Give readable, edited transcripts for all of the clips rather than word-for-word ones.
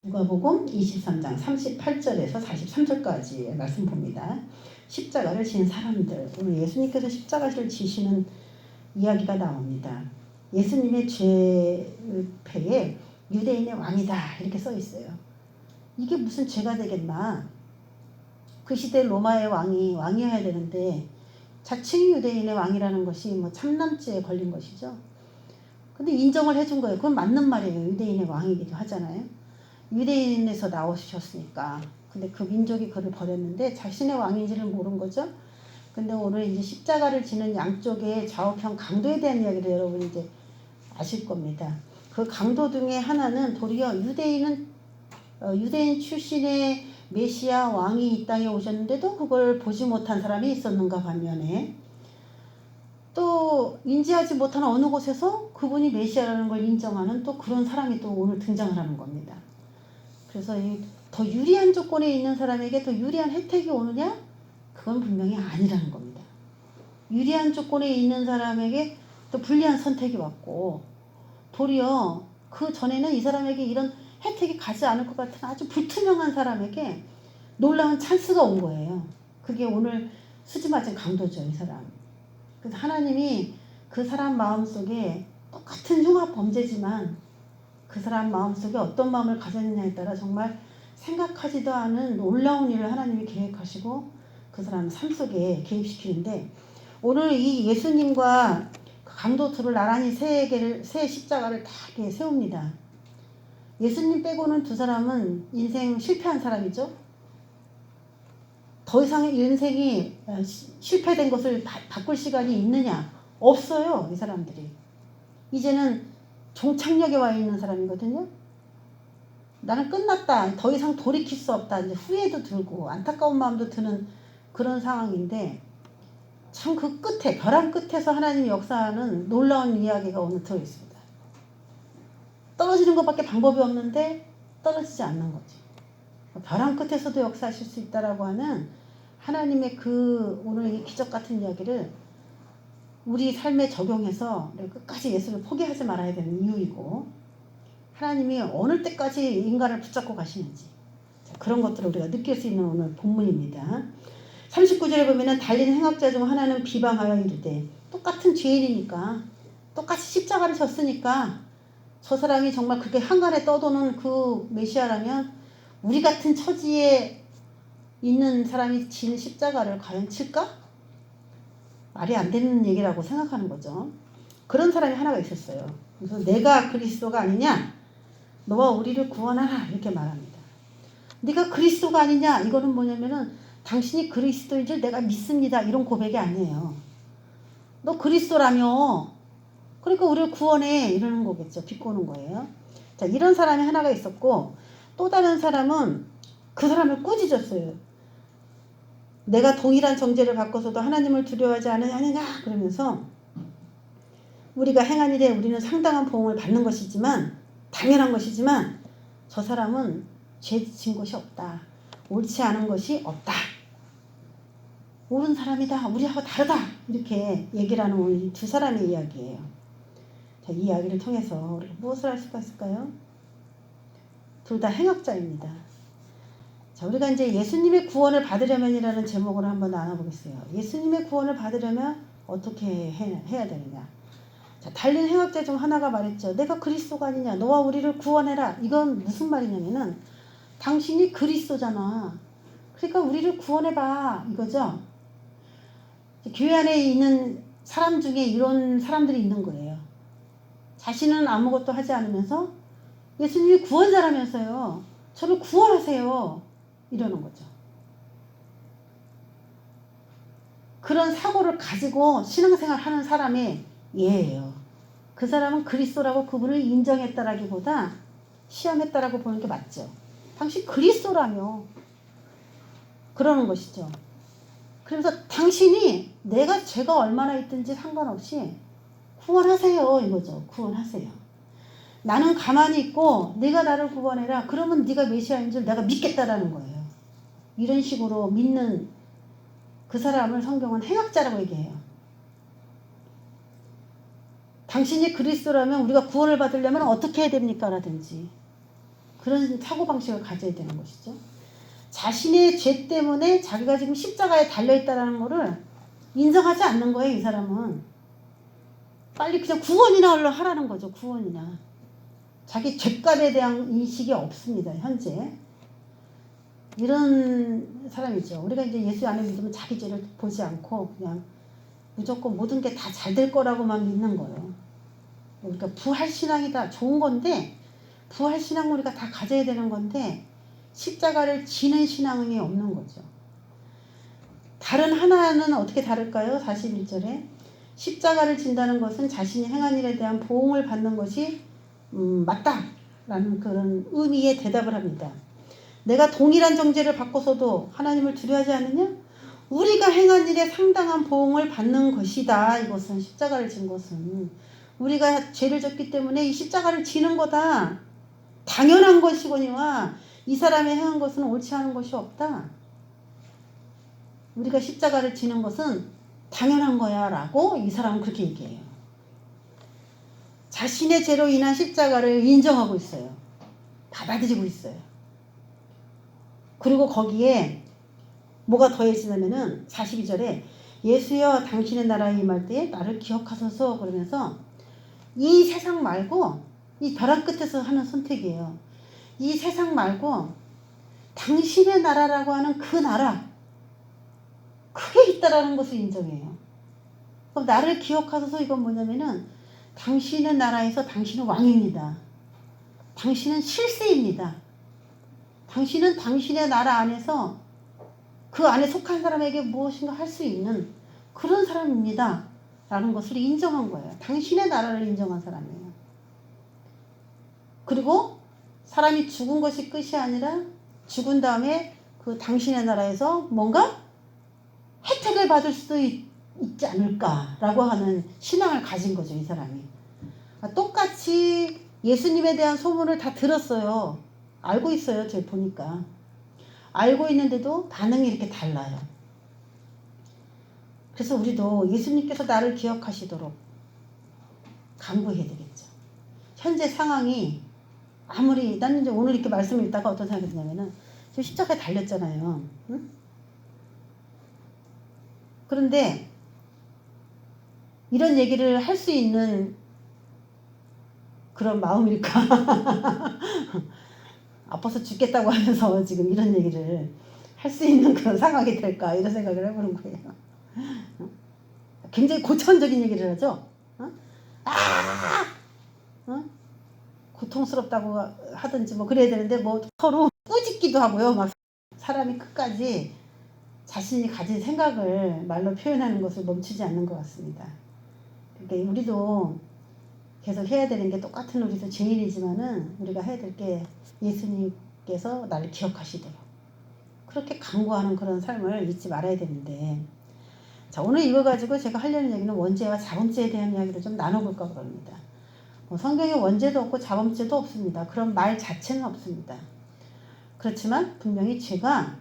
누가복음 23장 38절에서 43절까지의 말씀 봅니다. 십자가를 지는 사람들, 오늘 예수님께서 십자가를 지시는 이야기가 나옵니다. 예수님의 죄패에 유대인의 왕이다 이렇게 써 있어요. 이게 무슨 죄가 되겠나? 그 시대 로마의 왕이어야 되는데 자칭 유대인의 왕이라는 것이 뭐 참남죄에 걸린 것이죠. 근데 인정을 해준 거예요. 그건 맞는 말이에요. 유대인의 왕이기도 하잖아요. 유대인에서 나오셨으니까. 근데 그 민족이 그를 버렸는데 자신의 왕인지를 모른 거죠. 근데 오늘 이제 십자가를 지는 양쪽의 좌우편 강도에 대한 이야기를 여러분이 이제 아실 겁니다. 그 강도 중에 하나는 도리어 유대인 출신의 메시아 왕이 이 땅에 오셨는데도 그걸 보지 못한 사람이 있었는가 반면에 또 인지하지 못한 어느 곳에서 그분이 메시아라는 걸 인정하는 또 그런 사람이 또 오늘 등장을 하는 겁니다. 그래서 더 유리한 조건에 있는 사람에게 더 유리한 혜택이 오느냐? 그건 분명히 아니라는 겁니다. 유리한 조건에 있는 사람에게 또 불리한 선택이 왔고 도리어 그 전에는 이 사람에게 이런 혜택이 가지 않을 것 같은 아주 불투명한 사람에게 놀라운 찬스가 온 거예요. 그게 오늘 수지 맞은 강도죠, 이 사람. 그래서 하나님이 그 사람 마음속에 똑같은 흉악 범죄지만 그 사람 마음속에 어떤 마음을 가졌느냐에 따라 정말 생각하지도 않은 놀라운 일을 하나님이 계획하시고 그 사람 삶 속에 개입시키는데 오늘 이 예수님과 강도 둘을 나란히 세 십자가를 다 이렇게 세웁니다. 예수님 빼고는 두 사람은 인생 실패한 사람이죠. 더 이상 인생이 실패된 것을 바꿀 시간이 있느냐? 없어요, 이 사람들이. 이제는 종착역에 와 있는 사람이거든요. 나는 끝났다. 더 이상 돌이킬 수 없다. 이제 후회도 들고 안타까운 마음도 드는 그런 상황인데 참 그 끝에 벼랑 끝에서 하나님이 역사하는 놀라운 이야기가 오늘 들어있습니다. 떨어지는 것밖에 방법이 없는데 떨어지지 않는 거지. 벼랑 끝에서도 역사하실 수 있다라고 하는 하나님의 그 오늘 이 기적 같은 이야기를 우리 삶에 적용해서 끝까지 예수를 포기하지 말아야 되는 이유이고 하나님이 어느 때까지 인간을 붙잡고 가시는지 그런 것들을 우리가 느낄 수 있는 오늘 본문입니다. 39절에 보면 달린 행악자 중 하나는 비방하여 이르되 똑같은 죄인이니까 똑같이 십자가를 졌으니까 저 사람이 정말 그렇게 한간에 떠도는 그 메시아라면 우리 같은 처지에 있는 사람이 지는 십자가를 과연 칠까? 말이 안 되는 얘기라고 생각하는 거죠. 그런 사람이 하나가 있었어요. 그래서 내가 그리스도가 아니냐? 너와 우리를 구원하라 이렇게 말합니다. 네가 그리스도가 아니냐? 이거는 뭐냐면은 당신이 그리스도인 줄 내가 믿습니다. 이런 고백이 아니에요. 너 그리스도라며 그러니까 우리를 구원해 이러는 거겠죠. 비꼬는 거예요. 자, 이런 사람이 하나가 있었고 또 다른 사람은 그 사람을 꾸짖었어요. 내가 동일한 정죄를 받고서도 하나님을 두려워하지 않느냐 그러면서 우리가 행한 일에 우리는 상당한 보응을 받는 것이지만 당연한 것이지만 저 사람은 죄 지은 것이 없다. 옳지 않은 것이 없다. 옳은 사람이다. 우리하고 다르다. 이렇게 얘기를 하는 오늘 이 두 사람의 이야기예요. 자, 이 이야기를 통해서 우리가 무엇을 할 수가 있을까요? 둘 다 행악자입니다. 자, 우리가 이제 예수님의 구원을 받으려면이라는 제목으로 한번 나눠보겠어요. 예수님의 구원을 받으려면 어떻게 해야 되느냐. 자, 달린 행악자 중 하나가 말했죠. 내가 그리스도가 아니냐. 너와 우리를 구원해라. 이건 무슨 말이냐면은 당신이 그리스도잖아. 그러니까 우리를 구원해봐. 이거죠. 교회 안에 있는 사람 중에 이런 사람들이 있는 거예요. 자신은 아무것도 하지 않으면서 예수님이 구원자라면서요. 저를 구원하세요. 이러는 거죠. 그런 사고를 가지고 신앙생활 하는 사람의 예예요. 그 사람은 그리스도라고 그분을 인정했다라기보다 시험했다라고 보는 게 맞죠. 당신 그리스도라며 그러는 것이죠. 그래서 당신이 내가 죄가 얼마나 있든지 상관없이 구원하세요 이거죠. 구원하세요. 나는 가만히 있고 네가 나를 구원해라. 그러면 네가 메시아인 줄 내가 믿겠다라는 거예요. 이런 식으로 믿는 그 사람을 성경은 행악자라고 얘기해요. 당신이 그리스도라면 우리가 구원을 받으려면 어떻게 해야 됩니까? 라든지 그런 사고방식을 가져야 되는 것이죠. 자신의 죄 때문에 자기가 지금 십자가에 달려있다는 거를 인정하지 않는 거예요. 이 사람은. 빨리 그냥 구원이나 얼른 하라는 거죠. 구원이나. 자기 죄값에 대한 인식이 없습니다. 현재. 이런 사람이죠. 우리가 이제 예수 안에 믿으면 자기 죄를 보지 않고 그냥 무조건 모든 게 다 잘 될 거라고만 믿는 거예요. 그러니까 부활신앙이다. 좋은 건데 부활신앙 우리가 다 가져야 되는 건데 십자가를 지는 신앙이 없는 거죠. 다른 하나는 어떻게 다를까요? 41절에 십자가를 진다는 것은 자신이 행한 일에 대한 보응을 받는 것이 맞다라는 그런 의미의 대답을 합니다. 내가 동일한 정죄를 받고서도 하나님을 두려워하지 않느냐? 우리가 행한 일에 상당한 보응을 받는 것이다. 이것은 십자가를 진 것은 우리가 죄를 졌기 때문에 이 십자가를 지는 거다. 당연한 것이거니와 이 사람이 행한 것은 옳지 않은 것이 없다. 우리가 십자가를 지는 것은 당연한 거야 라고 이 사람은 그렇게 얘기해요. 자신의 죄로 인한 십자가를 인정하고 있어요. 받아들이고 있어요. 그리고 거기에 뭐가 더해지냐면은 42절에 예수여 당신의 나라에 임할 때에 나를 기억하소서 그러면서 이 세상 말고 이 벼랑 끝에서 하는 선택이에요. 이 세상 말고 당신의 나라라고 하는 그 나라 크게 있다라는 것을 인정해요. 그럼 나를 기억하소서 이건 뭐냐면은 당신의 나라에서 당신은 왕입니다. 당신은 실세입니다. 당신은 당신의 나라 안에서 그 안에 속한 사람에게 무엇인가 할 수 있는 그런 사람입니다. 라는 것을 인정한 거예요. 당신의 나라를 인정한 사람이에요. 그리고 사람이 죽은 것이 끝이 아니라 죽은 다음에 그 당신의 나라에서 뭔가 혜택을 받을 수도 있지 않을까라고 하는 신앙을 가진 거죠. 이 사람이. 똑같이 예수님에 대한 소문을 다 들었어요. 알고 있어요. 제가 보니까. 알고 있는데도 반응이 이렇게 달라요. 그래서 우리도 예수님께서 나를 기억하시도록 간구해야 되겠죠. 현재 상황이 아무리 나는 이제 오늘 이렇게 말씀을 읽다가 어떤 생각이 드냐면은 지금 십자가에 달렸잖아요. 응? 그런데 이런 얘기를 할 수 있는 그런 마음일까? 아파서 죽겠다고 하면서 지금 이런 얘기를 할 수 있는 그런 상황이 될까? 이런 생각을 해보는 거예요. 굉장히 고차원적인 얘기를 하죠. 고통스럽다고 하든지 뭐 그래야 되는데 뭐 서로 꾸짖기도 하고요. 막 사람이 끝까지 자신이 가진 생각을 말로 표현하는 것을 멈추지 않는 것 같습니다. 그러니까 우리도 계속 해야 되는 게 똑같은 우리도 죄인이지만은 우리가 해야 될 게 예수님께서 나를 기억하시도록 그렇게 간구하는 그런 삶을 잊지 말아야 되는데 자 오늘 읽어가지고 제가 하려는 얘기는 원죄와 자범죄에 대한 이야기를 좀 나눠볼까 그럽니다. 성경에 원죄도 없고 자범죄도 없습니다. 그런 말 자체는 없습니다. 그렇지만 분명히 죄가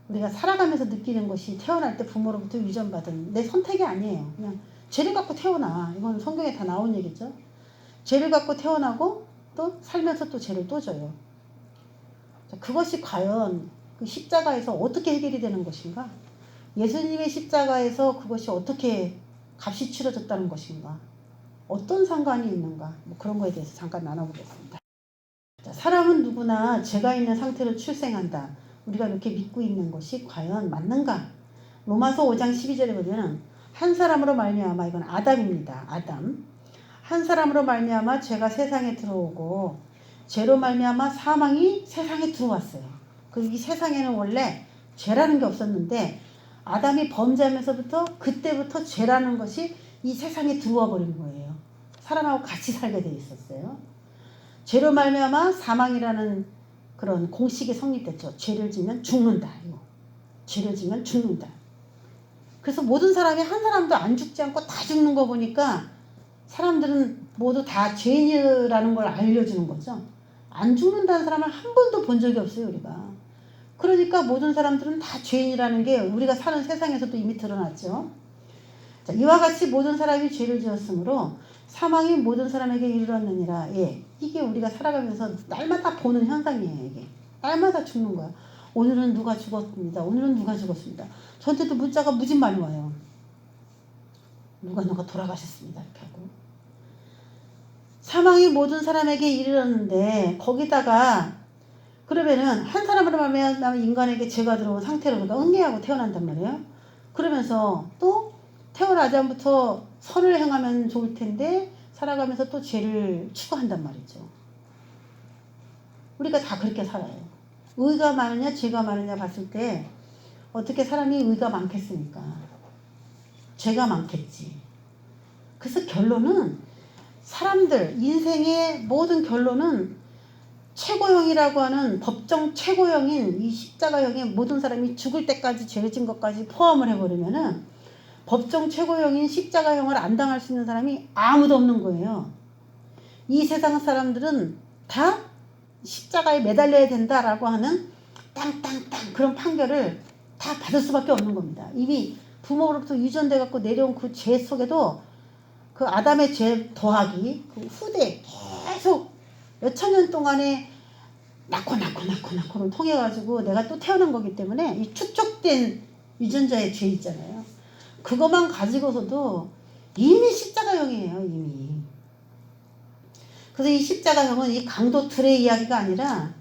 우리가 살아가면서 느끼는 것이 태어날 때 부모로부터 유전받은 내 선택이 아니에요. 그냥 죄를 갖고 태어나. 이건 성경에 다 나온 얘기죠. 죄를 갖고 태어나고 또 살면서 또 죄를 또 져요. 자, 그것이 과연 그 십자가에서 어떻게 해결이 되는 것인가? 예수님의 십자가에서 그것이 어떻게 값이 치러졌다는 것인가? 어떤 상관이 있는가? 뭐 그런 거에 대해서 잠깐 나눠보겠습니다. 자, 사람은 누구나 죄가 있는 상태로 출생한다. 우리가 이렇게 믿고 있는 것이 과연 맞는가? 로마서 5장 12절에 보면 한 사람으로 말미암아 이건 아담입니다. 아담. 한 사람으로 말미암아 죄가 세상에 들어오고 죄로 말미암아 사망이 세상에 들어왔어요. 이 세상에는 원래 죄라는 게 없었는데 아담이 범죄하면서부터 그때부터 죄라는 것이 이 세상에 들어와 버린 거예요. 사람하고 같이 살게 돼 있었어요. 죄로 말미암아 사망이라는 그런 공식이 성립됐죠. 죄를 지면 죽는다. 이거. 죄를 지면 죽는다. 그래서 모든 사람이 한 사람도 안 죽지 않고 다 죽는 거 보니까 사람들은 모두 다 죄인이라는 걸 알려주는 거죠. 안 죽는다는 사람을 한 번도 본 적이 없어요. 우리가. 그러니까 모든 사람들은 다 죄인이라는 게 우리가 사는 세상에서도 이미 드러났죠. 자, 이와 같이 모든 사람이 죄를 지었으므로 사망이 모든 사람에게 이르렀느니라. 예, 이게 우리가 살아가면서 날마다 보는 현상이에요. 이게 날마다 죽는 거야. 오늘은 누가 죽었습니다. 오늘은 누가 죽었습니다. 저한테도 문자가 무지 많이 와요. 누가 돌아가셨습니다. 이렇게 하고. 사망이 모든 사람에게 이르렀는데 거기다가 그러면은 한 사람으로 말하면 인간에게 죄가 들어온 상태로 우리가 응애하고 태어난단 말이에요. 그러면서 또 태어나자부터 선을 행하면 좋을 텐데 살아가면서 또 죄를 추구한단 말이죠. 우리가 다 그렇게 살아요. 의가 많으냐 죄가 많으냐 봤을 때 어떻게 사람이 의가 많겠습니까? 죄가 많겠지. 그래서 결론은 사람들 인생의 모든 결론은 최고형이라고 하는 법정 최고형인 이 십자가형의 모든 사람이 죽을 때까지 죄를 진 것까지 포함을 해버리면은 법정 최고형인 십자가형을 안 당할 수 있는 사람이 아무도 없는 거예요. 이 세상 사람들은 다 십자가에 매달려야 된다라고 하는 땅땅땅 그런 판결을 다 받을 수밖에 없는 겁니다. 이미 부모로부터 유전돼 갖고 내려온 그 죄 속에도 그 아담의 죄 더하기 그 후대 계속 몇천 년 동안에 낳고를 통해 가지고 내가 또 태어난 거기 때문에 이 축적된 유전자의 죄 있잖아요. 그것만 가지고서도 이미 십자가형이에요. 이미. 그래서 이 십자가형은 이 강도들의 이야기가 아니라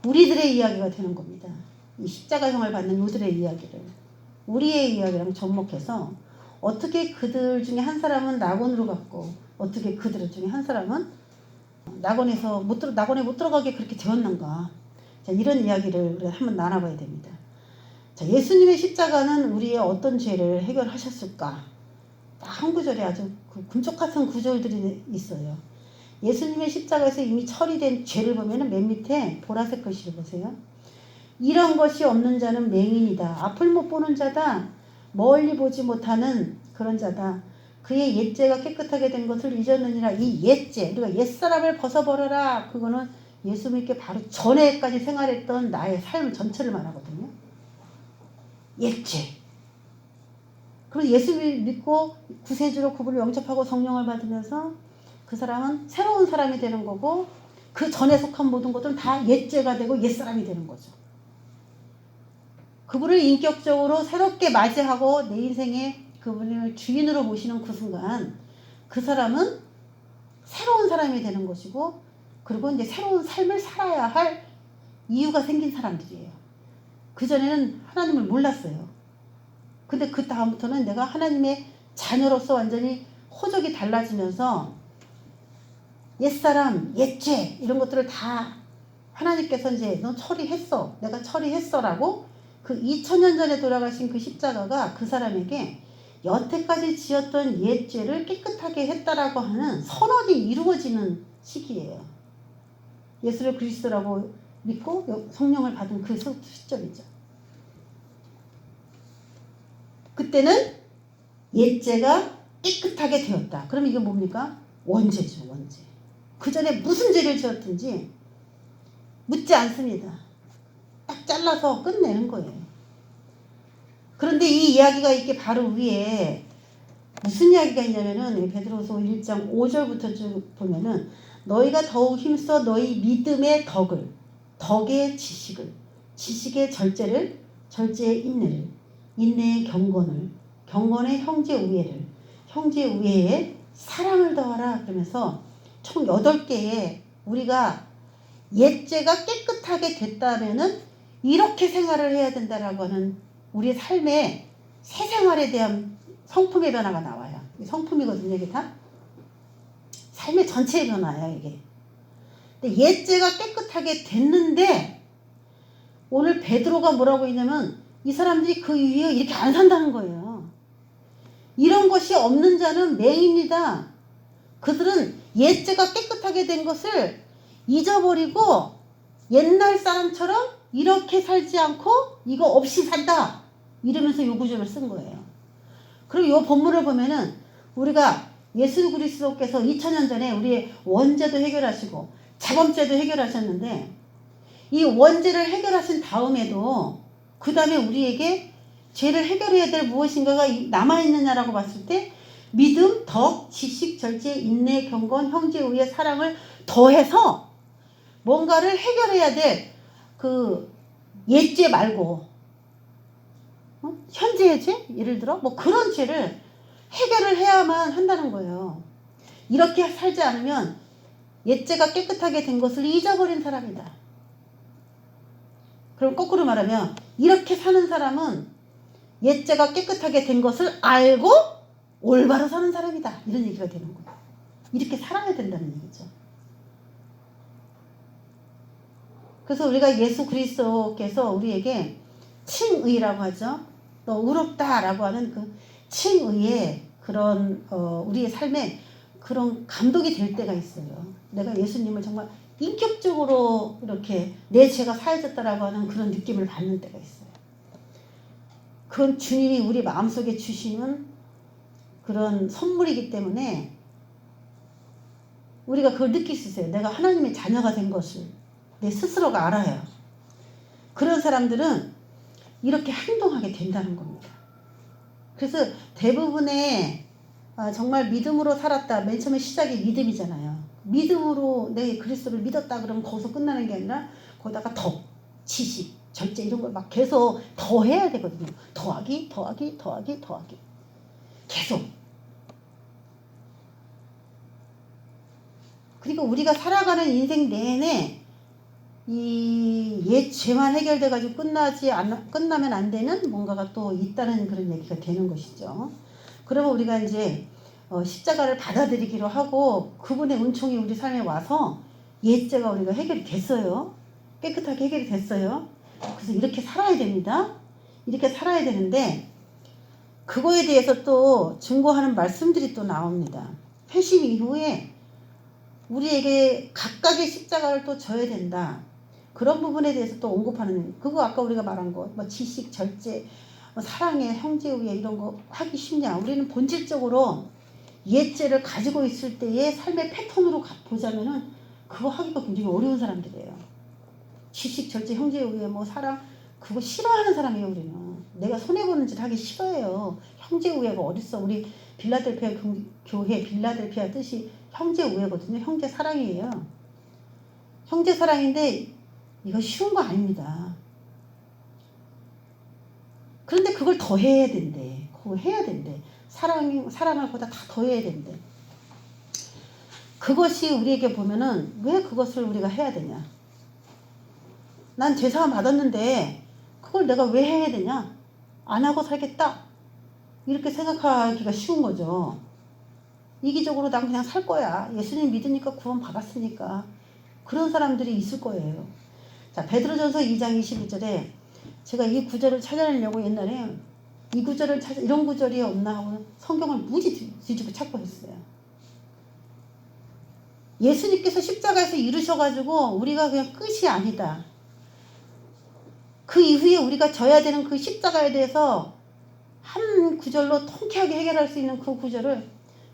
우리들의 이야기가 되는 겁니다. 이 십자가형을 받는 우리들의 이야기를 우리의 이야기랑 접목해서 어떻게 그들 중에 한 사람은 낙원으로 갔고 어떻게 그들 중에 한 사람은 낙원에 못 들어가게 그렇게 되었는가. 자, 이런 이야기를 우리가 한번 나눠봐야 됩니다. 자, 예수님의 십자가는 우리의 어떤 죄를 해결하셨을까? 한 구절에 아주 그 금쪽 같은 구절들이 있어요. 예수님의 십자가에서 이미 처리된 죄를 보면은 맨 밑에 보라색 글씨를 보세요. 이런 것이 없는 자는 맹인이다. 앞을 못 보는 자다. 멀리 보지 못하는 그런 자다. 그의 옛죄가 깨끗하게 된 것을 잊었느니라. 이 옛죄, 우리가 옛사람을 벗어버려라. 그거는 예수 믿기 바로 전에까지 생활했던 나의 삶 전체를 말하거든요. 옛죄. 그리고 예수 믿고 구세주로 그분을 영접하고 성령을 받으면서 그 사람은 새로운 사람이 되는 거고 그 전에 속한 모든 것들은 다 옛죄가 되고 옛사람이 되는 거죠. 그분을 인격적으로 새롭게 맞이하고 내 인생에 그분을 주인으로 모시는 그 순간 그 사람은 새로운 사람이 되는 것이고 그리고 이제 새로운 삶을 살아야 할 이유가 생긴 사람들이에요. 그전에는 하나님을 몰랐어요. 근데 그 다음부터는 내가 하나님의 자녀로서 완전히 호적이 달라지면서 옛사람, 옛죄 이런 것들을 다 하나님께서 이제 너 처리했어. 내가 처리했어라고 그 2000년 전에 돌아가신 그 십자가가 그 사람에게 여태까지 지었던 옛죄를 깨끗하게 했다라고 하는 선언이 이루어지는 시기예요. 예수를 그리스도라고 믿고 성령을 받은 그 시점이죠. 그때는 옛죄가 깨끗하게 되었다. 그럼 이게 뭡니까? 원죄죠. 원죄. 그 전에 무슨 죄를 지었든지 묻지 않습니다. 딱 잘라서 끝내는 거예요. 그런데 이 이야기가 이렇게 바로 위에 무슨 이야기가 있냐면은 베드로서 1장 5절부터 쭉 보면은 너희가 더욱 힘써 너희 믿음의 덕의 지식의 절제를, 절제의 인내를, 인내의 경건의 형제 우애에 사랑을 더하라. 그러면서 총 8개의 우리가 옛죄가 깨끗하게 됐다면은 이렇게 생활을 해야 된다라고 하는 우리의 삶의 새 생활에 대한 성품의 변화가 나와요. 성품이거든요, 이게 다. 삶의 전체의 변화예요, 이게. 근데 옛죄가 깨끗하게 됐는데 오늘 베드로가 뭐라고 했냐면 이 사람들이 그 위에 이렇게 안 산다는 거예요. 이런 것이 없는 자는 맹인이다. 그들은 옛죄가 깨끗하게 된 것을 잊어버리고 옛날 사람처럼 이렇게 살지 않고 이거 없이 산다. 이러면서 요 구절을 쓴 거예요. 그리고 요 본문을 보면은 우리가 예수 그리스도께서 2000년 전에 우리의 원죄도 해결하시고 자범죄도 해결하셨는데 이 원죄를 해결하신 다음에도 그 다음에 우리에게 죄를 해결해야 될 무엇인가가 남아있느냐라고 봤을 때 믿음, 덕, 지식, 절제, 인내, 경건, 형제, 우애, 사랑을 더해서 뭔가를 해결해야 될 그 옛죄 말고 현재의 죄? 예를 들어 뭐 그런 죄를 해결을 해야만 한다는 거예요. 이렇게 살지 않으면 옛죄가 깨끗하게 된 것을 잊어버린 사람이다. 그럼 거꾸로 말하면 이렇게 사는 사람은 옛죄가 깨끗하게 된 것을 알고 올바로 사는 사람이다. 이런 얘기가 되는 거예요. 이렇게 살아야 된다는 얘기죠. 그래서 우리가 예수 그리스도께서 우리에게 칭의라고 하죠. 또 의롭다라고 하는 그 칭의의 그런 우리의 삶에 그런 감독이 될 때가 있어요. 내가 예수님을 정말 인격적으로 이렇게 내 죄가 사해졌다라고 하는 그런 느낌을 받는 때가 있어요. 그건 주님이 우리 마음속에 주시는 그런 선물이기 때문에 우리가 그걸 느낄 수 있어요. 내가 하나님의 자녀가 된 것을 내 스스로가 알아요. 그런 사람들은 이렇게 행동하게 된다는 겁니다. 그래서 대부분의 정말 믿음으로 살았다. 맨 처음에 시작이 믿음이잖아요. 믿음으로 내 그리스도를 믿었다 그러면 거기서 끝나는 게 아니라 거기다가 덕, 지식, 절제 이런 걸 막 계속 더해야 되거든요. 더하기, 더하기, 더하기, 더하기. 계속. 그리고 우리가 살아가는 인생 내내 이 옛 죄만 해결돼가지고 끝나면 안 되는 뭔가가 또 있다는 그런 얘기가 되는 것이죠. 그러면 우리가 이제 십자가를 받아들이기로 하고 그분의 은총이 우리 삶에 와서 옛 죄가 우리가 해결이 됐어요. 깨끗하게 해결이 됐어요. 그래서 이렇게 살아야 됩니다. 이렇게 살아야 되는데 그거에 대해서 또 증거하는 말씀들이 또 나옵니다. 회심 이후에 우리에게 각각의 십자가를 또 져야 된다. 그런 부분에 대해서 또 언급하는, 그거 아까 우리가 말한 거, 뭐 지식, 절제, 뭐 사랑의 형제 우애 이런 거 하기 쉽냐? 우리는 본질적으로 옛죄를 가지고 있을 때의 삶의 패턴으로 보자면은 그거 하기가 굉장히 어려운 사람들이에요. 지식, 절제, 형제 우애, 뭐 사랑, 그거 싫어하는 사람이에요, 우리는. 내가 손해보는 짓 하기 싫어해요. 형제 우애가 어딨어. 우리 빌라델피아 교회 빌라델피아 뜻이 형제 우애거든요. 형제 사랑이에요. 형제 사랑인데 이거 쉬운 거 아닙니다. 그런데 그걸 더 해야 된대. 그거 해야 된대. 사랑을 보다 다 더 해야 된대. 그것이 우리에게 보면은 왜 그것을 우리가 해야 되냐? 난 죄사함 받았는데 그걸 내가 왜 해야 되냐? 안 하고 살겠다. 이렇게 생각하기가 쉬운 거죠. 이기적으로 난 그냥 살 거야. 예수님 믿으니까 구원 받았으니까. 그런 사람들이 있을 거예요. 자, 베드로전서 2장 21절에 제가 이 구절을 찾아내려고 옛날에 이 구절을 이런 구절이 없나 하고 성경을 무지 뒤집어 찾고 했어요. 예수님께서 십자가에서 이루셔가지고 우리가 그냥 끝이 아니다. 그 이후에 우리가 져야 되는 그 십자가에 대해서 한 구절로 통쾌하게 해결할 수 있는 그 구절을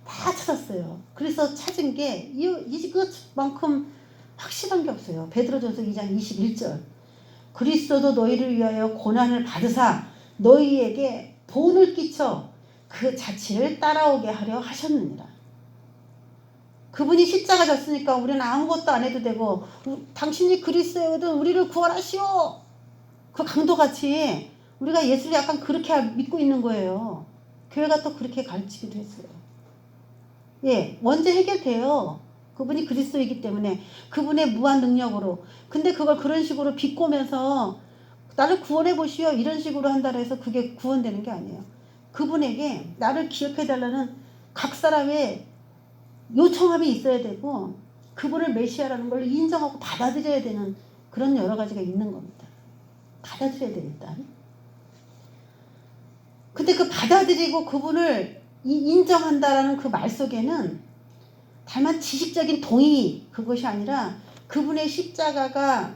다 찾았어요. 그래서 찾은 게 이것만큼 확실한 게 없어요. 베드로전서 2장 21절. 그리스도도 너희를 위하여 고난을 받으사 너희에게 본을 끼쳐 그 자취를 따라오게 하려 하셨느니라. 그분이 십자가 졌으니까 우리는 아무것도 안 해도 되고 당신이 그리스도거든 우리를 구원하시오. 그 강도같이 우리가 예수를 약간 그렇게 믿고 있는 거예요. 교회가 또 그렇게 가르치기도 했어요. 예, 언제 해결돼요. 그분이 그리스도이기 때문에 그분의 무한 능력으로. 근데 그걸 그런 식으로 비꼬면서 나를 구원해 보시오 이런 식으로 한다 해서 그게 구원되는 게 아니에요. 그분에게 나를 기억해 달라는 각 사람의 요청함이 있어야 되고 그분을 메시아라는 걸 인정하고 받아들여야 되는 그런 여러 가지가 있는 겁니다. 받아들여야 돼 일단. 근데 그 받아들이고 그분을 인정한다라는 그 말 속에는 다만 지식적인 동의 그것이 아니라 그분의 십자가가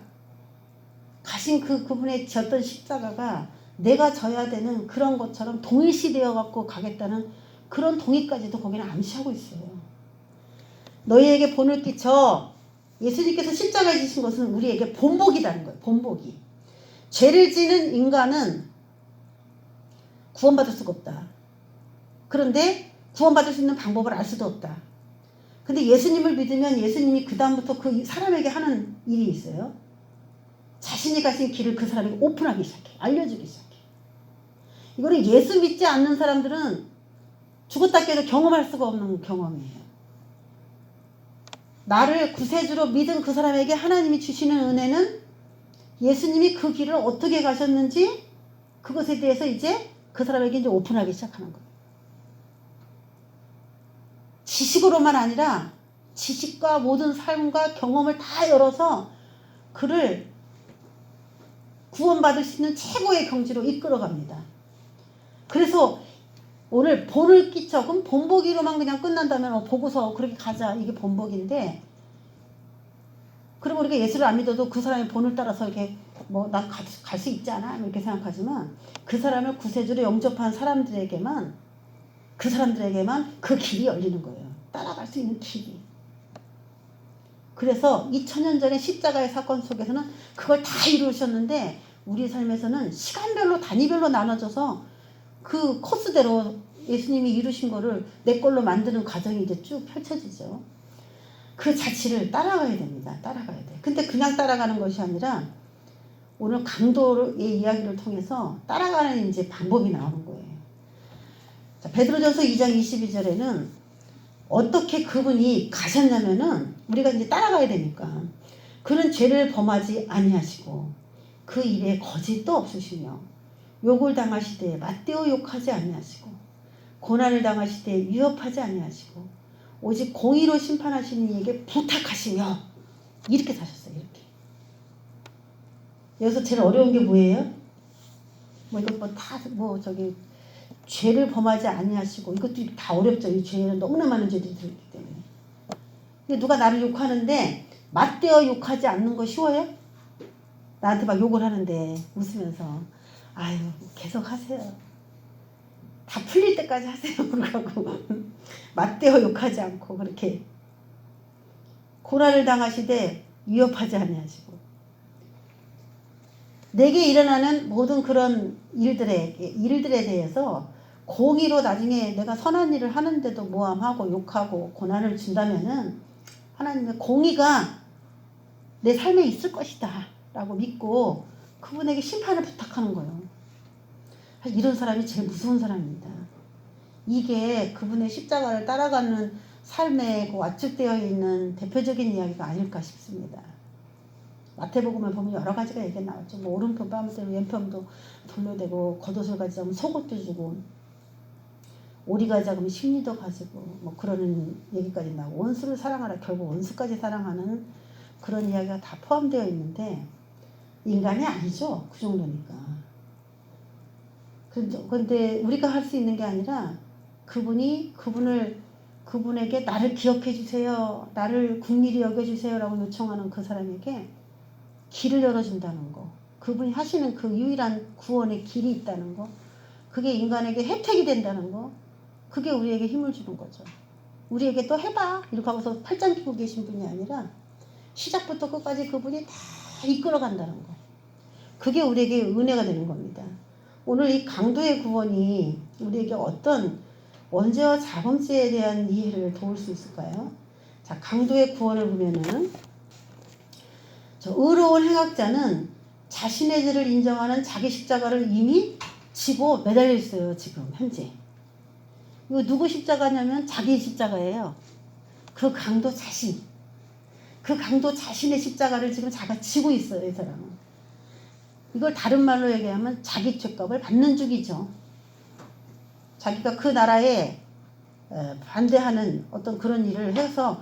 가신 그분의 졌던 십자가가 내가 져야 되는 그런 것처럼 동일시되어 갖고 가겠다는 그런 동의까지도 거기는 암시하고 있어요. 너희에게 본을 끼쳐 예수님께서 십자가에 지신 것은 우리에게 본복이라는 거예요. 본복이. 죄를 지는 인간은 구원받을 수가 없다. 그런데 구원받을 수 있는 방법을 알 수도 없다. 근데 예수님을 믿으면 예수님이 그 다음부터 그 사람에게 하는 일이 있어요. 자신이 가신 길을 그 사람에게 오픈하기 시작해. 알려주기 시작해. 이거는 예수 믿지 않는 사람들은 죽었다 깨도 경험할 수가 없는 경험이에요. 나를 구세주로 믿은 그 사람에게 하나님이 주시는 은혜는 예수님이 그 길을 어떻게 가셨는지 그것에 대해서 이제 그 사람에게 이제 오픈하기 시작하는 거예요. 지식으로만 아니라 지식과 모든 삶과 경험을 다 열어서 그를 구원받을 수 있는 최고의 경지로 이끌어갑니다. 그래서 오늘 본을 끼쳐 그럼 본보기로만 그냥 끝난다면 보고서 그렇게 가자 이게 본보기인데, 그리고 우리가 예수를 안 믿어도 그 사람의 본을 따라서 이렇게 뭐 난 갈 수 있지 않아 이렇게 생각하지만 그 사람을 구세주로 영접한 사람들에게만 그 길이 열리는 거예요. 따라갈 수 있는 길이. 그래서 2000년 전에 십자가의 사건 속에서는 그걸 다 이루셨는데 우리 삶에서는 시간별로 단위별로 나눠져서 그 코스대로 예수님이 이루신 거를 내 걸로 만드는 과정이 이제 쭉 펼쳐지죠. 그 자취를 따라가야 됩니다. 따라가야 돼. 근데 그냥 따라가는 것이 아니라 오늘 강도의 이야기를 통해서 따라가는 이제 방법이 나오는 거예요. 자, 베드로전서 2장 22절에는 어떻게 그분이 가셨냐면은 우리가 이제 따라가야 되니까 그는 죄를 범하지 아니하시고 그 일에 거짓도 없으시며 욕을 당하시되 맞대어 욕하지 아니하시고 고난을 당하시되 위협하지 아니하시고 오직 공의로 심판하시는 이에게 부탁하시며 이렇게 사셨어요. 이렇게. 여기서 제일 어려운 게 뭐예요? 뭐 이것 뭐 저기 죄를 범하지 아니하시고 이것도 다 어렵죠. 이 죄는 너무나 많은 죄들이 들기 때문에. 근데 누가 나를 욕하는데 맞대어 욕하지 않는 거 쉬워요? 나한테 막 욕을 하는데 웃으면서 아유 계속 하세요. 다 풀릴 때까지 하세요. 그러고 맞대어 욕하지 않고 그렇게 고난을 당하시되 위협하지 아니하시고 내게 일어나는 모든 그런 일들에 대해서 공의로 나중에 내가 선한 일을 하는데도 모함하고 욕하고 고난을 준다면은 하나님의 공의가 내 삶에 있을 것이다 라고 믿고 그분에게 심판을 부탁하는 거예요. 이런 사람이 제일 무서운 사람입니다. 이게 그분의 십자가를 따라가는 삶에 와축되어 있는 대표적인 이야기가 아닐까 싶습니다. 마태복음을 보면 여러 가지가 얘기 나왔죠. 뭐 오른편 뺨을 왼편도 돌려대고 겉옷을 가지면 속옷도 주고 오리가 작으면 심리도 가지고 뭐 그러는 얘기까지 나오고 원수를 사랑하라 결국 원수까지 사랑하는 그런 이야기가 다 포함되어 있는데 인간이 아니죠. 그 정도니까. 그런데 우리가 할 수 있는 게 아니라 그분에게 나를 기억해 주세요. 나를 긍휼히 여겨주세요. 라고 요청하는 그 사람에게 길을 열어준다는 거. 그분이 하시는 그 유일한 구원의 길이 있다는 거. 그게 인간에게 혜택이 된다는 거. 그게 우리에게 힘을 주는 거죠. 우리에게 또 해봐. 이렇게 하고서 팔짱 끼고 계신 분이 아니라 시작부터 끝까지 그분이 다 이끌어 간다는 거. 그게 우리에게 은혜가 되는 겁니다. 오늘 이 강도의 구원이 우리에게 어떤 원죄와 자범죄에 대한 이해를 도울 수 있을까요? 자, 강도의 구원을 보면은 저 의로운 행악자는 자신의 죄를 인정하는 자기 십자가를 이미 지고 매달려 있어요. 지금 현재. 이거 누구 십자가냐면 자기 십자가예요. 그 강도 자신의 십자가를 지금 자기가 지고 있어요. 이 사람은. 이걸 다른 말로 얘기하면 자기 죄값을 받는 중이죠. 자기가 그 나라에 반대하는 어떤 그런 일을 해서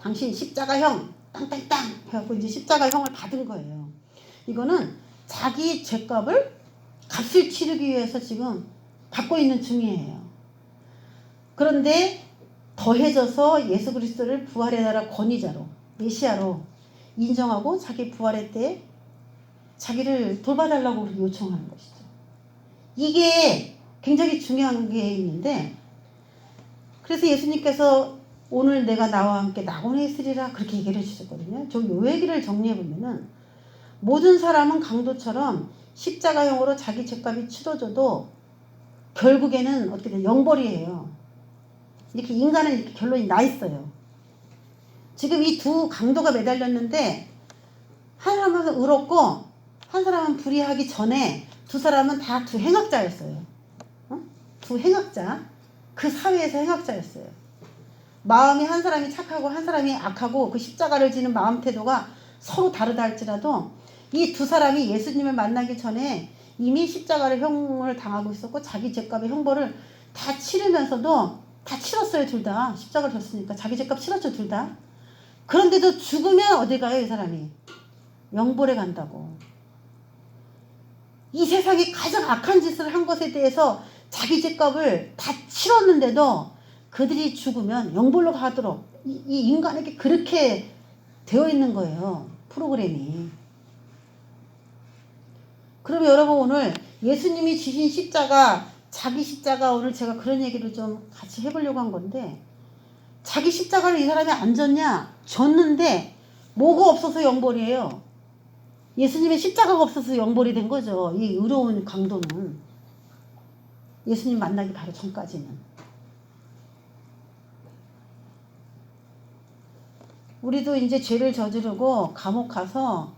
당신 십자가형 땅땅땅 해갖고 이제 십자가형을 받은 거예요. 이거는 자기 죄값을 값을 치르기 위해서 지금 받고 있는 중이에요. 그런데 더해져서 예수 그리스도를 부활의 나라 권위자로 메시아로 인정하고 자기 부활의 때 자기를 돌봐달라고 요청하는 것이죠. 이게 굉장히 중요한 게 있는데 그래서 예수님께서 오늘 내가 나와 함께 낙원에 있으리라 그렇게 얘기를 해주셨거든요. 요 얘기를 정리해보면은 모든 사람은 강도처럼 십자가형으로 자기 죄값이 치러져도 결국에는 어떻게 돼? 영벌이에요. 이렇게 인간은 이렇게 결론이 나 있어요. 지금 이 두 강도가 매달렸는데 한 사람은 의롭고 한 사람은 불의하기 전에 두 사람은 다 두 행악자였어요. 두 행악자. 그 사회에서 행악자였어요. 마음이 한 사람이 착하고 한 사람이 악하고 그 십자가를 지는 마음 태도가 서로 다르다 할지라도 이 두 사람이 예수님을 만나기 전에 이미 십자가를 형을 당하고 있었고 자기 죄값의 형벌을 다 치르면서도 다 치렀어요. 둘 다. 십자가를 졌으니까 자기 죄값 치렀죠. 둘 다. 그런데도 죽으면 어디 가요? 이 사람이. 영벌에 간다고. 이 세상에 가장 악한 짓을 한 것에 대해서 자기 죄값을 다 치렀는데도 그들이 죽으면 영벌로 가도록 이 인간에게 그렇게 되어 있는 거예요. 프로그램이. 그러면 여러분 오늘 예수님이 지신 십자가, 자기 십자가, 오늘 제가 그런 얘기를 좀 같이 해보려고 한 건데, 자기 십자가를 이 사람이 안 졌냐? 졌는데 뭐가 없어서 영벌이에요. 예수님의 십자가가 없어서 영벌이 된 거죠. 이 의로운 강도는. 예수님 만나기 바로 전까지는. 우리도 이제 죄를 저지르고 감옥 가서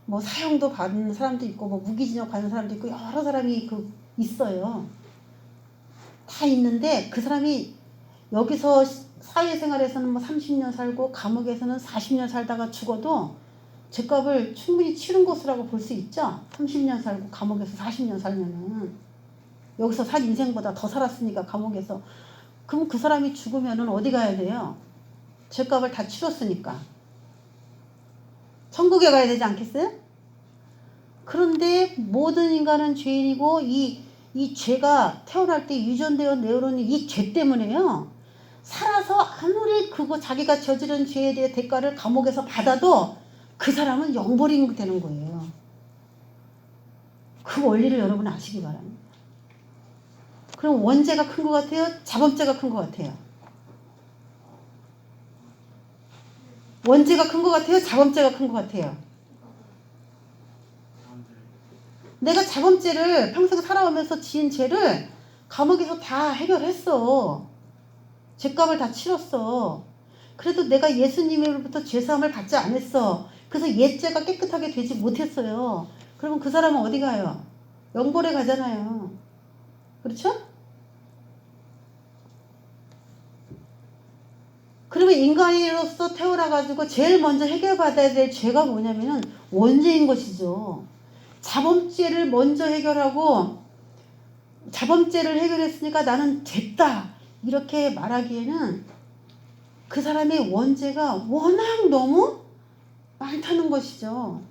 뭐 사형도 받는 사람도 있고 뭐 무기징역 받는 사람도 있고 여러 사람이 있어요. 다 있는데 그 사람이 여기서 사회생활에서는 뭐 30년 살고 감옥에서는 40년 살다가 죽어도 죄값을 충분히 치른 것이라고 볼 수 있죠. 30년 살고 감옥에서 40년 살면은 여기서 산 인생보다 더 살았으니까 감옥에서. 그럼 그 사람이 죽으면은 어디 가야 돼요? 죄값을 다 치렀으니까 천국에 가야 되지 않겠어요? 그런데 모든 인간은 죄인이고 이 죄가 태어날 때 유전되어 내려오는 이 죄 때문에요. 살아서 아무리 그거 자기가 저지른 죄에 대해 대가를 감옥에서 받아도 그 사람은 영벌이 되는 거예요. 그 원리를 여러분 아시기 바랍니다. 그럼 원죄가 큰 것 같아요? 자범죄가 큰 것 같아요? 원죄가 큰 것 같아요? 자범죄가 큰 것 같아요? 내가 자범죄를 평생 살아오면서 지은 죄를 감옥에서 다 해결했어. 죄값을 다 치렀어. 그래도 내가 예수님으로부터 죄사함을 받지 않았어. 그래서 옛죄가 깨끗하게 되지 못했어요. 그러면 그 사람은 어디 가요? 영벌에 가잖아요. 그렇죠? 그러면 인간으로서 태어나가지고 제일 먼저 해결받아야 될 죄가 뭐냐면은 원죄인 것이죠. 자범죄를 먼저 해결하고 자범죄를 해결했으니까 나는 됐다 이렇게 말하기에는 그 사람의 원죄가 워낙 너무 많다는 것이죠.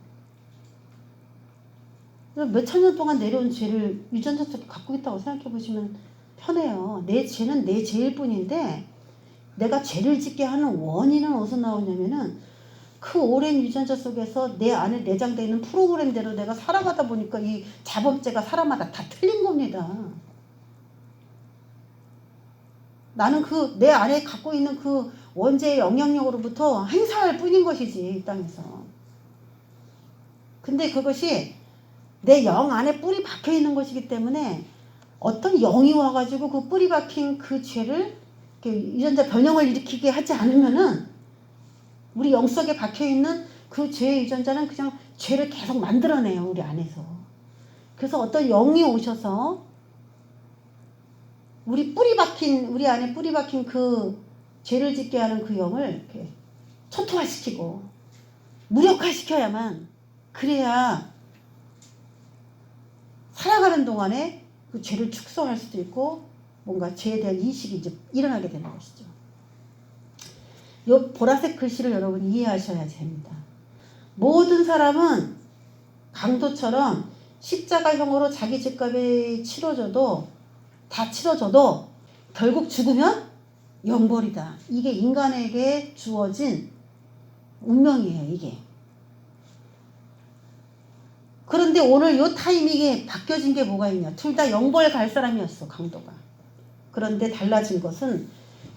몇천 년 동안 내려온 죄를 유전자 속에 갖고 있다고 생각해 보시면 편해요. 내 죄는 내 죄일 뿐인데 내가 죄를 짓게 하는 원인은 어디서 나오냐면은 그 오랜 유전자 속에서 내 안에 내장되어 있는 프로그램대로 내가 살아가다 보니까 이 자범죄가 사람마다 다 틀린 겁니다. 나는 그 내 안에 갖고 있는 그 원죄의 영향력으로부터 행사할 뿐인 것이지 이 땅에서. 근데 그것이 내 영 안에 뿌리 박혀 있는 것이기 때문에 어떤 영이 와가지고 그 뿌리 박힌 그 죄를 유전자 변형을 일으키게 하지 않으면은 우리 영 속에 박혀 있는 그 죄의 유전자는 그냥 죄를 계속 만들어내요 우리 안에서. 그래서 어떤 영이 오셔서 우리 안에 뿌리 박힌 그 죄를 짓게 하는 그 영을 이렇게 초토화시키고 무력화시켜야만 그래야 살아가는 동안에 그 죄를 축소할 수도 있고 뭔가 죄에 대한 인식이 이제 일어나게 되는 것이죠. 이 보라색 글씨를 여러분 이해하셔야 됩니다. 모든 사람은 강도처럼 십자가형으로 자기 죄값이 다 치러져도 결국 죽으면 영벌이다. 이게 인간에게 주어진 운명이에요. 이게. 그런데 오늘 이 타이밍에 바뀌어진 게 뭐가 있냐. 둘 다 영벌 갈 사람이었어. 강도가. 그런데 달라진 것은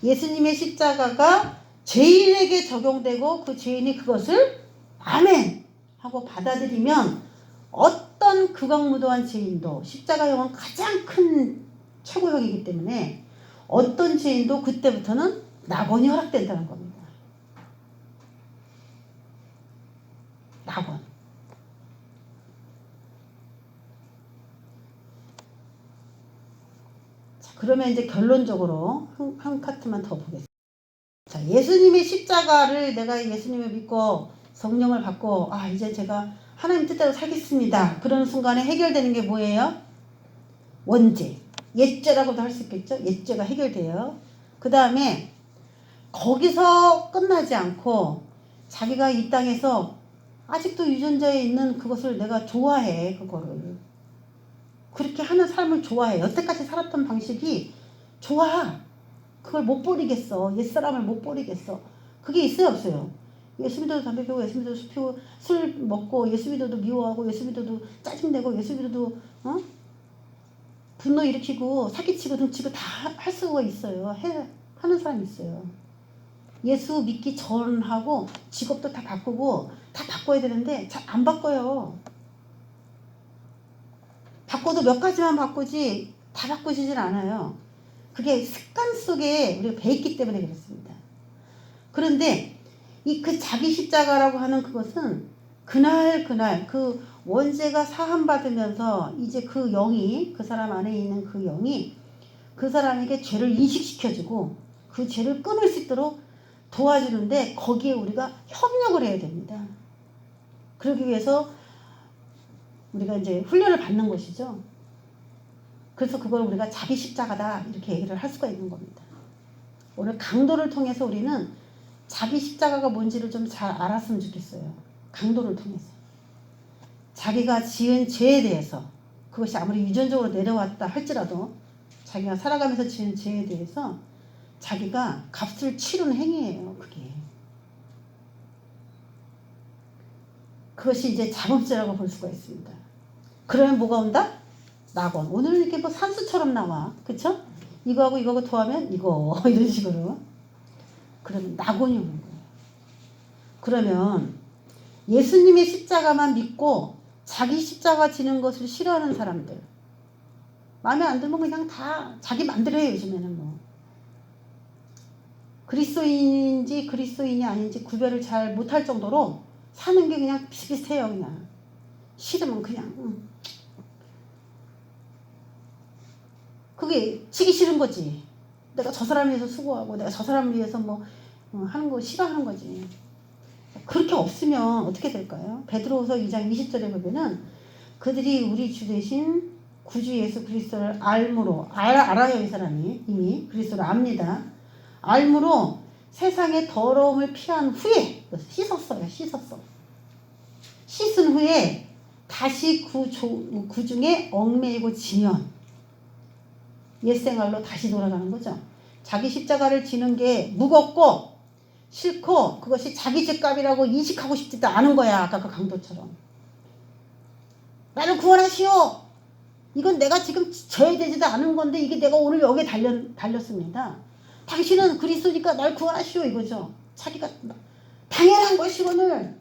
예수님의 십자가가 죄인에게 적용되고 그 죄인이 그것을 아멘 하고 받아들이면 어떤 극악무도한 죄인도 십자가형은 가장 큰 최고형이기 때문에 어떤 죄인도 그때부터는 낙원이 허락된다는 겁니다. 낙원. 자, 그러면 이제 결론적으로 한 카트만 더 보겠습니다. 자, 예수님의 십자가를 내가 예수님을 믿고 성령을 받고 이제 제가 하나님 뜻대로 살겠습니다. 그런 순간에 해결되는 게 뭐예요? 원죄. 옛죄라고도 할 수 있겠죠? 옛죄가 해결돼요. 그 다음에 거기서 끝나지 않고 자기가 이 땅에서 아직도 유전자에 있는 그것을 내가 좋아해. 그거를. 그렇게 하는 삶을 좋아해. 여태까지 살았던 방식이 좋아. 그걸 못 버리겠어. 옛사람을 못 버리겠어. 그게 있어요, 없어요? 예수 믿어도 담배 피우고 예수 믿어도 술 먹고 예수 믿어도 미워하고 예수 믿어도 짜증내고 예수 믿어도 분노 일으키고 사기치고 등치고 다 할 수가 있어요. 하는 사람이 있어요. 예수 믿기 전하고 직업도 다 바꾸고 다 바꿔야 되는데 잘 안 바꿔요. 바꿔도 몇 가지만 바꾸지 다 바꾸시진 않아요. 그게 습관 속에 우리가 배있기 때문에 그렇습니다. 그런데 그 자기 십자가라고 하는 그것은 그날 그 원죄가 사함받으면서 이제 그 영이 그 사람 안에 있는 그 영이 그 사람에게 죄를 인식시켜주고 그 죄를 끊을 수 있도록 도와주는데 거기에 우리가 협력을 해야 됩니다. 그러기 위해서 우리가 이제 훈련을 받는 것이죠. 그래서 그걸 우리가 자기 십자가다 이렇게 얘기를 할 수가 있는 겁니다. 오늘 강도를 통해서 우리는 자기 십자가가 뭔지를 좀 잘 알았으면 좋겠어요. 강도를 통해서. 자기가 지은 죄에 대해서 그것이 아무리 유전적으로 내려왔다 할지라도 자기가 살아가면서 지은 죄에 대해서 자기가 값을 치르는 행위예요. 그것이 이제 자범죄라고 볼 수가 있습니다. 그러면 뭐가 온다? 낙원. 오늘은 이렇게 뭐 산수처럼 나와. 그쵸? 이거하고 이거하고 더하면 이거 이런 식으로. 그러면 낙원이 오는 거예요. 그러면 예수님의 십자가만 믿고 자기 십자가 지는 것을 싫어하는 사람들, 마음에 안 들면 그냥 다 자기 맘대로 해요. 요즘에는 뭐 그리스도인인지 그리스도인이 아닌지 구별을 잘 못할 정도로 사는 게 그냥 비슷비슷해요. 그냥 싫으면 그냥 그게 지기 싫은 거지. 내가 저 사람을 위해서 수고하고 내가 저 사람을 위해서 뭐 하는 거 싫어하는 거지. 그렇게 없으면 어떻게 될까요? 베드로후서 2장 20절에 보면은 그들이 우리 주 되신 구주 예수 그리스도를 알므로 알아요. 이 사람이 이미 그리스도를 압니다. 알므로 세상의 더러움을 피한 후에 씻었어요. 씻은 후에 다시 구중에 얽매이고 지면 옛생활로 다시 돌아가는 거죠. 자기 십자가를 지는 게 무겁고 싫고 그것이 자기 죄값이라고 인식하고 싶지도 않은 거야. 아까 그 강도처럼. 나를 구원하시오. 이건 내가 지금 져야 되지도 않은 건데 이게 내가 오늘 여기에 달렸습니다. 당신은 그리스도니까 날 구원하시오 이거죠. 자기가 당연한 것이거늘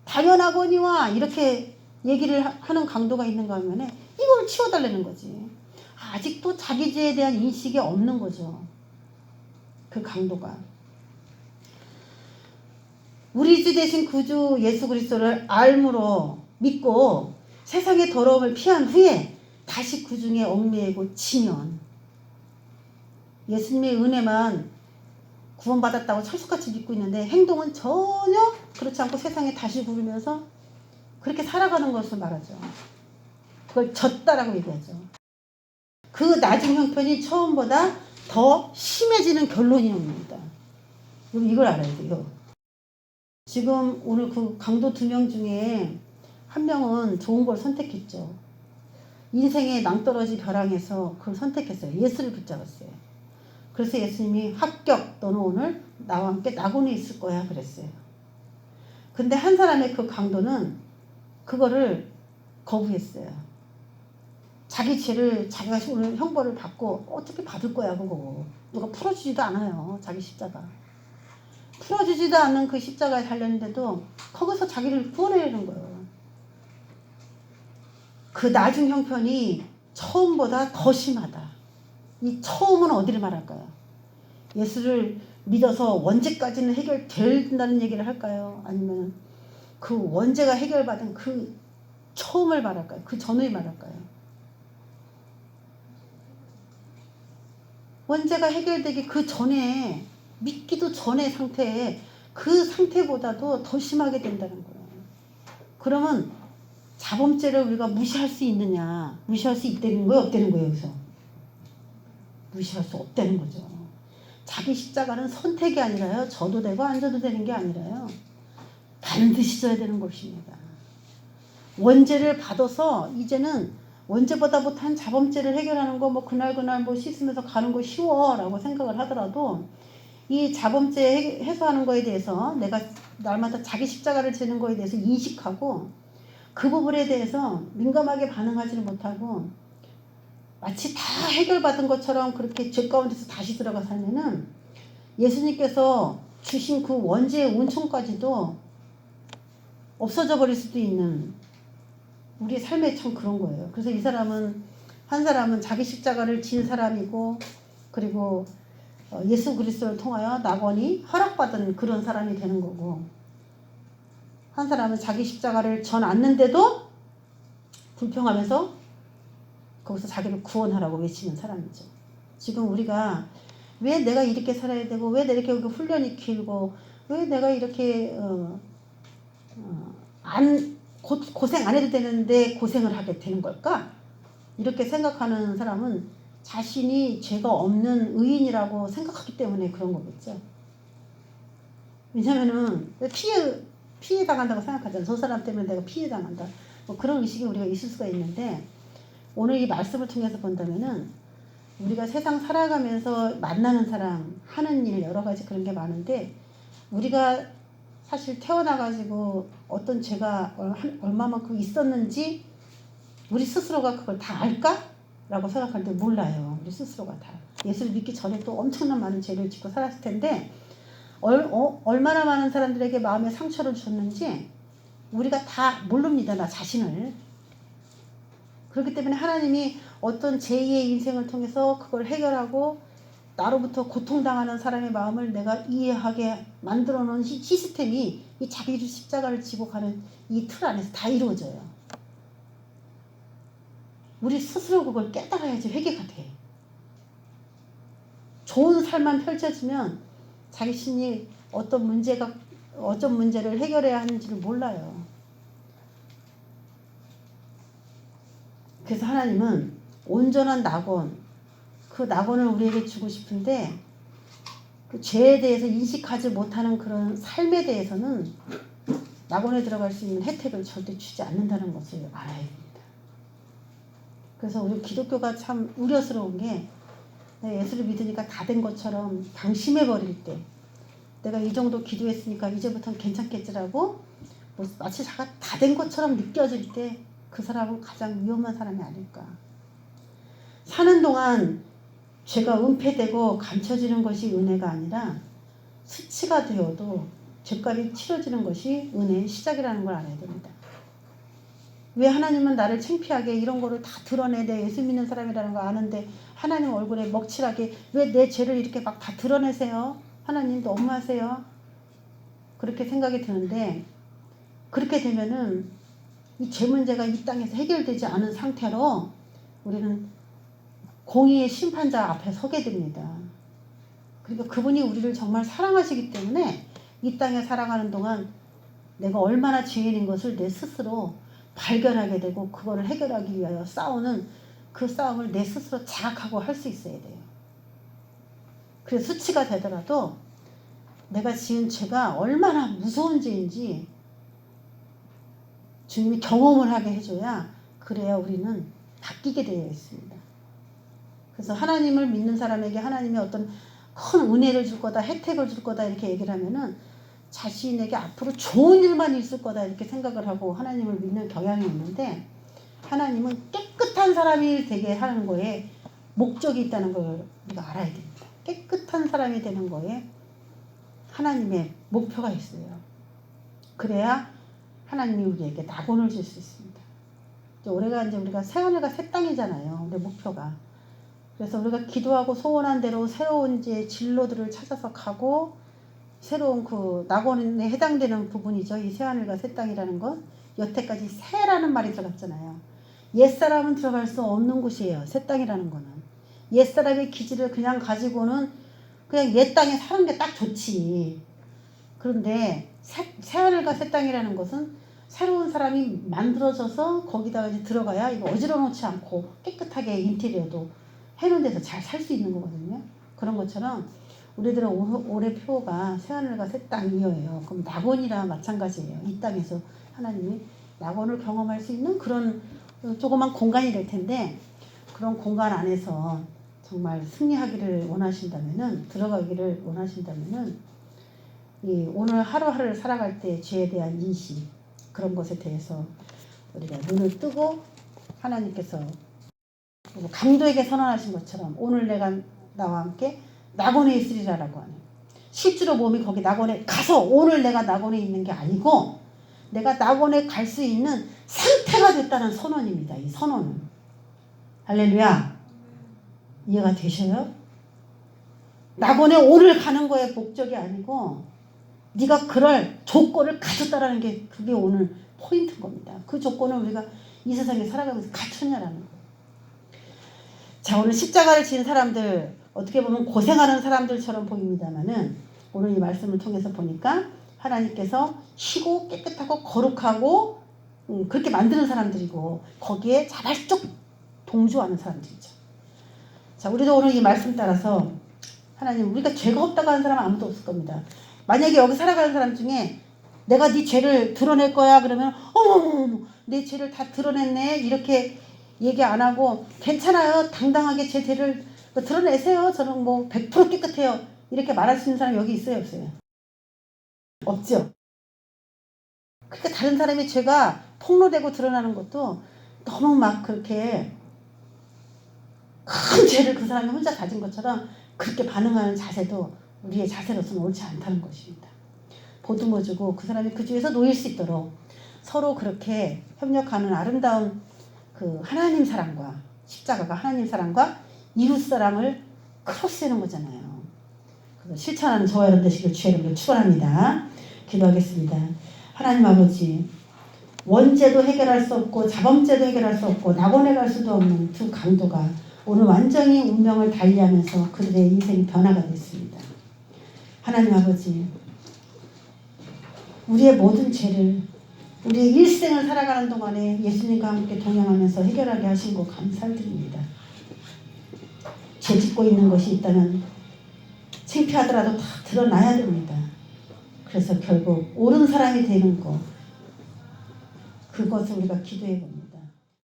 당연하거니와 이렇게 얘기를 하는 강도가 있는가 하면 이걸 치워달라는 거지. 아직도 자기 죄에 대한 인식이 없는 거죠. 그 강도가. 우리 주 되신 구주 예수 그리스도를 알므로 믿고 세상의 더러움을 피한 후에 다시 그 중에 얽매이고 치면 예수님의 은혜만 구원받았다고 철수같이 믿고 있는데 행동은 전혀 그렇지 않고 세상에 다시 구르면서 그렇게 살아가는 것을 말하죠. 그걸 졌다라고 얘기하죠. 그 나중 형편이 처음보다 더 심해지는 결론이 옵니다. 이걸 알아야 돼요. 지금 오늘 그 강도 2명 중에 한 명은 좋은 걸 선택했죠. 인생의 낭떠러지 벼랑에서 그걸 선택했어요. 예수를 붙잡았어요. 그래서 예수님이 합격, 너는 오늘 나와 함께 낙원에 있을 거야 그랬어요. 근데 한 사람의 그 강도는 그거를 거부했어요. 자기 죄를 자기가 오늘 형벌을 받고 어차피 받을 거야 그거. 누가 풀어주지도 않아요. 자기 십자가. 풀어주지도 않는 그 십자가에 달렸는데도 거기서 자기를 구원하려는 거예요. 그 나중 형편이 처음보다 더 심하다. 이 처음은 어디를 말할까요? 예수를 믿어서 원죄까지는 해결된다는 얘기를 할까요? 아니면 그 원죄가 해결받은 그 처음을 말할까요? 그 전을 말할까요? 원죄가 해결되기 그 전에, 믿기도 전의 상태에, 그 상태보다도 더 심하게 된다는 거예요. 그러면 자범죄를 우리가 무시할 수 있느냐? 무시할 수 있다는 거예요? 없다는 거예요? 여기서 무시할 수 없다는 거죠. 자기 십자가는 선택이 아니라요, 져도 되고 안 져도 되는 게 아니라요, 반드시 져야 되는 것입니다. 원죄를 받아서 이제는 원죄보다 못한 자범죄를 해결하는 거, 뭐 그날 뭐 씻으면서 가는 거 쉬워라고 생각을 하더라도, 이 자범죄 해소하는 거에 대해서 내가 날마다 자기 십자가를 지는 거에 대해서 인식하고 그 부분에 대해서 민감하게 반응하지는 못하고 마치 다 해결받은 것처럼 그렇게 죄 가운데서 다시 들어가 살면은 예수님께서 주신 그 원죄의 은총까지도 없어져 버릴 수도 있는 우리 삶에 참 그런 거예요. 그래서 이 사람은, 한 사람은 자기 십자가를 진 사람이고, 그리고 예수 그리스도를 통하여 낙원이 허락받은 그런 사람이 되는 거고, 한 사람은 자기 십자가를 전 않는데도 불평하면서 거기서 자기를 구원하라고 외치는 사람이죠. 지금 우리가 왜 내가 이렇게 살아야 되고, 왜 내가 이렇게 훈련이 길고, 왜 내가 이렇게 고생 안 해도 되는데 고생을 하게 되는 걸까? 이렇게 생각하는 사람은 자신이 죄가 없는 의인이라고 생각하기 때문에 그런 거겠죠. 왜냐면은 피해 당한다고 생각하잖아요. 저 사람 때문에 내가 피해 당한다. 뭐 그런 의식이 우리가 있을 수가 있는데, 오늘 이 말씀을 통해서 본다면은 우리가 세상 살아가면서 만나는 사람, 하는 일, 여러 가지 그런 게 많은데, 우리가 사실 태어나가지고 어떤 죄가 얼마만큼 있었는지 우리 스스로가 그걸 다 알까? 라고 생각하는데 몰라요. 우리 스스로가 다. 예수를 믿기 전에 또 엄청난 많은 죄를 짓고 살았을 텐데, 얼마나 많은 사람들에게 마음의 상처를 줬는지 우리가 다 모릅니다. 나 자신을. 그렇기 때문에 하나님이 어떤 제2의 인생을 통해서 그걸 해결하고 나로부터 고통당하는 사람의 마음을 내가 이해하게 만들어 놓은 시스템이 이 자기 십자가를 지고 가는 이 틀 안에서 다 이루어져요. 우리 스스로 그걸 깨달아야지 회개가 돼. 좋은 삶만 펼쳐지면 자기 심리 어떤 문제를 해결해야 하는지를 몰라요. 그래서 하나님은 온전한 낙원, 그 낙원을 우리에게 주고 싶은데, 그 죄에 대해서 인식하지 못하는 그런 삶에 대해서는 낙원에 들어갈 수 있는 혜택을 절대 주지 않는다는 것을 알아야 됩니다. 그래서 우리 기독교가 참 우려스러운 게, 예수를 믿으니까 다 된 것처럼 방심해버릴 때, 내가 이 정도 기도했으니까 이제부터는 괜찮겠지라고 뭐 마치 자가 다 된 것처럼 느껴질 때 그 사람은 가장 위험한 사람이 아닐까. 사는 동안 죄가 은폐되고 감춰지는 것이 은혜가 아니라 수치가 되어도 죄값이 치러지는 것이 은혜의 시작이라는 걸 알아야 됩니다. 왜 하나님은 나를 창피하게 이런 거를 다 드러내, 내 예수 믿는 사람이라는 거 아는데 하나님 얼굴에 먹칠하게 왜 내 죄를 이렇게 막 다 드러내세요? 하나님 너무하세요. 그렇게 생각이 드는데, 그렇게 되면은 이 죄 문제가 이 땅에서 해결되지 않은 상태로 우리는 공의의 심판자 앞에 서게 됩니다. 그러니까 그분이 우리를 정말 사랑하시기 때문에 이 땅에 살아가는 동안 내가 얼마나 죄인인 것을 내 스스로 발견하게 되고 그거를 해결하기 위하여 싸우는 그 싸움을 내 스스로 자각하고 할 수 있어야 돼요. 그래서 수치가 되더라도 내가 지은 죄가 얼마나 무서운 죄인지 주님이 경험을 하게 해줘야, 그래야 우리는 바뀌게 되어 있습니다. 그래서 하나님을 믿는 사람에게 하나님이 어떤 큰 은혜를 줄 거다, 혜택을 줄 거다 이렇게 얘기를 하면은 자신에게 앞으로 좋은 일만 있을 거다 이렇게 생각을 하고 하나님을 믿는 경향이 있는데, 하나님은 깨끗한 사람이 되게 하는 거에 목적이 있다는 걸 우리가 알아야 됩니다. 깨끗한 사람이 되는 거에 하나님의 목표가 있어요. 그래야 하나님이 우리에게 낙원을 줄 수 있습니다. 올해가 이제 우리가 새하늘과 새 땅이잖아요. 우리 목표가. 그래서 우리가 기도하고 소원한 대로 새로운 이제 진로들을 찾아서 가고 새로운 그 낙원에 해당되는 부분이죠. 이 새하늘과 새 땅이라는 건 여태까지 새라는 말이 들어갔잖아요. 옛사람은 들어갈 수 없는 곳이에요. 새 땅이라는 거는. 옛사람의 기질을 그냥 가지고는 그냥 옛 땅에 사는 게 딱 좋지. 그런데 새하늘과 새 땅이라는 것은 새로운 사람이 만들어져서 거기다가 이제 들어가야 이거 어지러 놓지 않고 깨끗하게 인테리어도 해놓은 데서 잘 살 수 있는 거거든요. 그런 것처럼 우리들은 올해 표가 새하늘과 새 땅이에요. 그럼 낙원이랑 마찬가지예요. 이 땅에서 하나님이 낙원을 경험할 수 있는 그런 조그만 공간이 될 텐데, 그런 공간 안에서 정말 승리하기를 원하신다면은, 들어가기를 원하신다면은, 이 오늘 하루하루를 살아갈 때 죄에 대한 인식, 그런 것에 대해서 우리가 눈을 뜨고 하나님께서 강도에게 선언하신 것처럼 오늘 내가 나와 함께 낙원에 있으리라라고 하네요. 실제로 몸이 거기 낙원에 가서 오늘 내가 낙원에 있는 게 아니고 내가 낙원에 갈 수 있는 상태가 됐다는 선언입니다. 이 선언은. 할렐루야. 이해가 되셔요? 낙원에 오늘 가는 거의 목적이 아니고 네가 그럴 조건을 가졌다라는 게 그게 오늘 포인트인 겁니다. 그 조건을 우리가 이 세상에 살아가면서 갖췄냐라는 거예요. 자, 오늘 십자가를 지은 사람들 어떻게 보면 고생하는 사람들처럼 보입니다만은 오늘 이 말씀을 통해서 보니까 하나님께서 희고 깨끗하고 거룩하고 그렇게 만드는 사람들이고 거기에 자발적 동조하는 사람들이죠. 자, 우리도 오늘 이 말씀 따라서 하나님, 우리가 죄가 없다고 하는 사람은 아무도 없을 겁니다. 만약에 여기 살아가는 사람 중에 내가 네 죄를 드러낼 거야 그러면 어머머머 내 죄를 다 드러냈네 이렇게 얘기 안 하고 괜찮아요 당당하게 제 죄를 드러내세요 저는 뭐 100% 깨끗해요 이렇게 말할 수 있는 사람 여기 있어요 없어요? 없죠. 그러니까 다른 사람의 죄가 폭로되고 드러나는 것도 너무 막 그렇게 큰 죄를 그 사람이 혼자 가진 것처럼 그렇게 반응하는 자세도 우리의 자세로서는 옳지 않다는 것입니다. 보듬어주고 그 사람이 그 죄에서 놓일 수 있도록 서로 그렇게 협력하는 아름다운 그 하나님 사랑과 십자가가 하나님 사랑과 이웃 사랑을 크로스하는 거잖아요. 그걸 실천하는 저와 여러분 되시길 주의 이름으로 축원합니다. 기도하겠습니다. 하나님 아버지, 원죄도 해결할 수 없고 자범죄도 해결할 수 없고 낙원에 갈 수도 없는 두 강도가 오늘 완전히 운명을 달리하면서 그들의 인생이 변화가 됐습니다. 하나님 아버지, 우리의 모든 죄를 우리의 일생을 살아가는 동안에 예수님과 함께 동행하면서 해결하게 하신 거 감사드립니다. 죄 짓고 있는 것이 있다면 창피하더라도 다 드러나야 됩니다. 그래서 결국 옳은 사람이 되는 것, 그것을 우리가 기도해 봅니다.